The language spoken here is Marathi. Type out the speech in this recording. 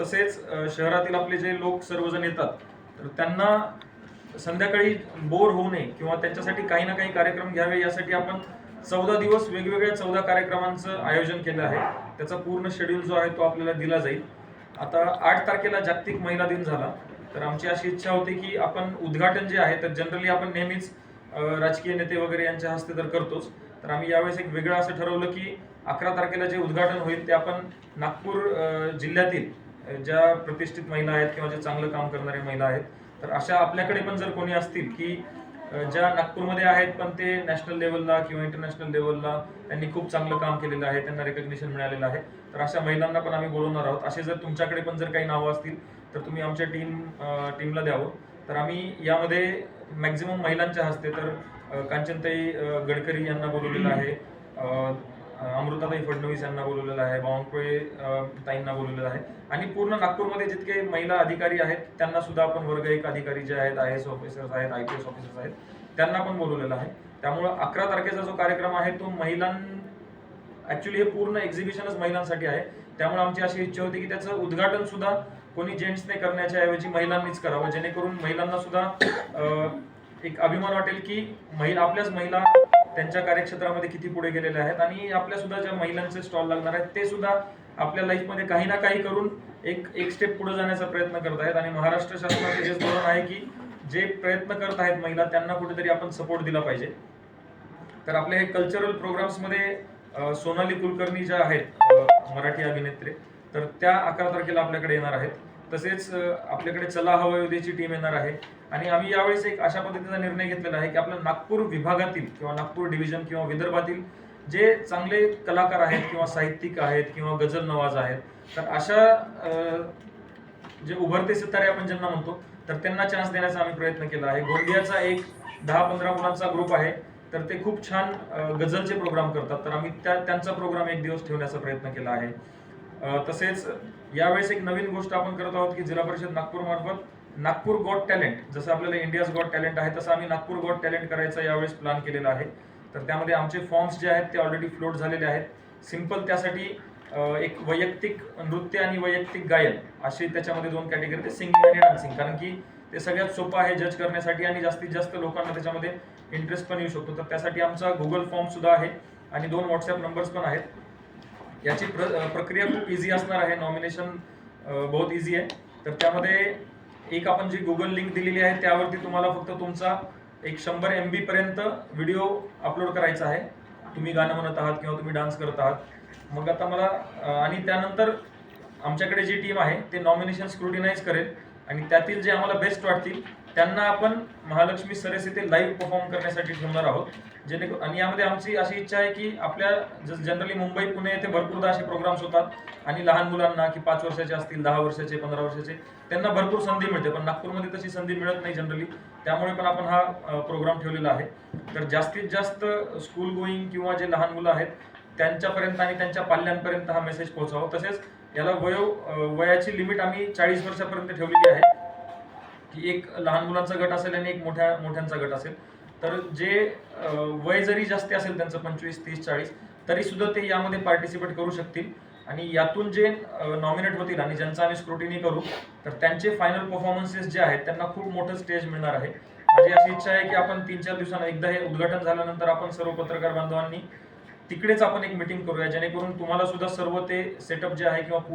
तसेच शहरातील आपले जे लोक सर्वजण येतात तर त्यांना संध्याकाळी बोर होऊ नये किंवा त्यांच्यासाठी काही ना काही कार्यक्रम घ्यावे यासाठी आपण 14 दिवस वेगवेगळ्या 14 कार्यक्रमांचं आयोजन केलं आहे. त्याचा पूर्ण शेड्यूल जो आहे तो आपल्याला दिला जाईल. आता 8 तारखेला जागतिक महिला दिन झाला, तर आमची अशी इच्छा होती की आपण उद्घाटन जे आहे तर जनरली आपण नेहमीच राजकीय नेते वगैरे यांच्या हस्ते तर करतोच, तर आम्ही यावेळेस एक वेगळं असं ठरवलं की 11 तारखेला जे उद्घाटन होईल ते आपण नागपूर जिल्ह्यातील ज्या प्रतिष्ठित महिला आहेत किंवा जे चांगलं काम करणारे महिला आहेत, तर अशा आपल्याकडे पण जर कोणी असतील की ज्या नागपूरमध्ये आहेत पण ते नॅशनल लेवलला किंवा इंटरनॅशनल लेवलला त्यांनी खूप चांगलं काम केलेलं आहे, त्यांना रेकग्निशन मिळालेलं आहे, तर अशा महिलांना पण आम्ही बोलवणार आहोत. असे जर तुमच्याकडे पण जर काही नावं असतील तर तुम्ही आमच्या टीमला द्यावं. तर आम्ही यामध्ये मॅक्झिमम महिलांच्या हस्ते तर कांचनताई गडकरी यांना बोलवलेलं आहे, अमृताताई फडणवीस यांना बोलवलेलं आहे, बावनकुळे ताईंना बोलवलेलं आहे आणि पूर्ण नागपूरमध्ये जितके महिला अधिकारी आहेत त्यांना सुद्धा आपण वर्ग 1 अधिकारी जे आहेत, IAS ऑफिसर्स आहेत, IPS ऑफिसर्स आहेत, त्यांना पण बोलवलेलं आहे. त्यामुळं 11 तारखेचा जो कार्यक्रम आहे तो ऍक्च्युली हे पूर्ण एक्झिबिशनच महिलांसाठी आहे. त्यामुळे आमची अशी इच्छा होती की त्याचं उद्घाटन सुद्धा कोणी जेंट्सने करण्याच्या ऐवजी महिलांनीच करावं, जेणेकरून महिलांना सुद्धा एक अभिमान वाटेल की आपल्याच महिला त्यांच्या कार्यक्षेत्रामध्ये किती पुढे गेलेल्या आहेत आणि आपल्या सुद्धा ज्या महिलांचे स्टॉल लागणार आहेत ते सुद्धा आपल्या लाईफमध्ये काही ना काही करून एक स्टेप पुढे जाण्याचा प्रयत्न करत आहेत. आणि महाराष्ट्र शासनाचे हेच धोरण आहे की जे प्रयत्न करत आहेत महिला त्यांना कुठेतरी आपण सपोर्ट दिला पाहिजे. तर आपल्या हे कल्चरल प्रोग्राम्समध्ये सोनाली कुलकर्णी ज्या आहेत मराठी अभिनेत्री, तर त्या 11 तारखेला आपल्याकडे येणार आहेत. तसेच आपल्याकडे चला हवा उद्याची टीम येणार आहे आणि आम्ही यावेळेस एक अशा पद्धतीचा निर्णय घेतलेला आहे की आपल्या नागपूर विभागातील किंवा नागपूर डिव्हिजन किंवा विदर्भातील जे चांगले कलाकार आहेत किंवा साहित्यिक आहेत किंवा गझल नवाज आहेत, तर अशा जे उभरते सितारे आपण ज्यांना म्हणतो तर त्यांना चान्स देण्याचा आम्ही प्रयत्न केला आहे. गोंदियाचा एक 10-15 मुलांचा ग्रुप आहे, तर ते खूप छान गझलचे प्रोग्राम करतात, तर आम्ही त्यांचा प्रोग्राम एक दिवस ठेवण्याचा प्रयत्न केला आहे. तसेच यावेळेस एक नवीन गोष्ट आपण करत आहोत की जिल्हा परिषद नागपूर मार्फत नागपूर गॉट टॅलेंट, जसं आपल्याला इंडियाज गॉट टॅलेंट आहे तसं आम्ही नागपूर गॉट टॅलेंट करायचा यावेळेस प्लॅन केलेला आहे. तर त्यामध्ये आमचे फॉर्म्स जे आहेत ते ऑलरेडी फ्लोट झालेले आहेत. सिंपल त्यासाठी एक वैयक्तिक नृत्य आणि वैयक्तिक गायन असे त्याच्यामध्ये 2 कॅटेगरी, ते सिंगिंग आणि डान्सिंग, कारण की ते सगळ्यात सोपं आहे जज करण्यासाठी आणि जास्तीत जास्त लोकांना त्याच्यामध्ये इंटरेस्ट पण येऊ शकतो. तर त्यासाठी आमचा गुगल फॉर्म सुद्धा आहे आणि 2 व्हॉट्सअप नंबर्स पण आहेत. याची प्रक्रिया खूप इझी असणार आहे, नॉमिनेशन बहुत इझी आहे. तर त्यामध्ये एक आपण जी गुगल लिंक दिलेली आहे त्यावरती तुम्हाला फक्त तुमचा एक 100 MB पर्यंत व्हिडिओ अपलोड करायचा आहे. तुम्ही गाणं म्हणत आहात किंवा तुम्ही डान्स करत आहात. मग आता मला आणि त्यानंतर आमच्याकडे जी टीम आहे ते नॉमिनेशन स्क्रुटिनाइज करेल आणि त्यातील जे आम्हाला बेस्ट वाटतील त्यांना आपण महालक्ष्मी सरस येथे लाईव्ह परफॉर्म करण्यासाठी ठेवणार आहोत. जेणेकरून आणि यामध्ये आमची अशी इच्छा आहे की आपल्या जनरली मुंबई पुणे येथे भरपूरदा असे प्रोग्राम्स होतात आणि लहान मुलांना की 5 वर्षाचे असतील, 10 वर्षाचे, 15 वर्षाचे, त्यांना भरपूर संधी मिळते, पण नागपूरमध्ये तशी संधी मिळत नाही जनरली. त्यामुळे पण आपण हा प्रोग्राम ठेवलेला आहे. तर जास्तीत जास्त स्कूल गोईंग किंवा जे लहान मुलं आहेत त्यांच्यापर्यंत आणि त्यांच्या पाल्यांपर्यंत हा मेसेज पोहोचावा. तसेच याला वयाची लिमिट आम्ही 40 वर्षापर्यंत ठेवलेली आहे की एक लहान मुलांचा गट असेल आणि एक मोठ्यांचा गट असेल. तर जे वय जरी जास्त असेल त्यांचं 25, 30, 40, तरी सुद्धा ते यामध्ये पार्टिसिपेट करू शकतील आणि यातून जे नॉमिनेट होतील आणि ज्यांचा आम्ही स्क्रुटिनी करू तर त्यांचे फायनल परफॉर्मन्सेस जे आहेत त्यांना खूप मोठं स्टेज मिळणार आहे. माझी अशी इच्छा आहे की आपण 3-4 दिवसांना एकदा हे उद्घाटन झाल्यानंतर आपण सर्व पत्रकार बांधवांनी तिकडेच आपण एक मीटिंग करूया, जेणेकरून तुम्हाला सुद्धा सर्व ते सेटअप जे आहे किंवा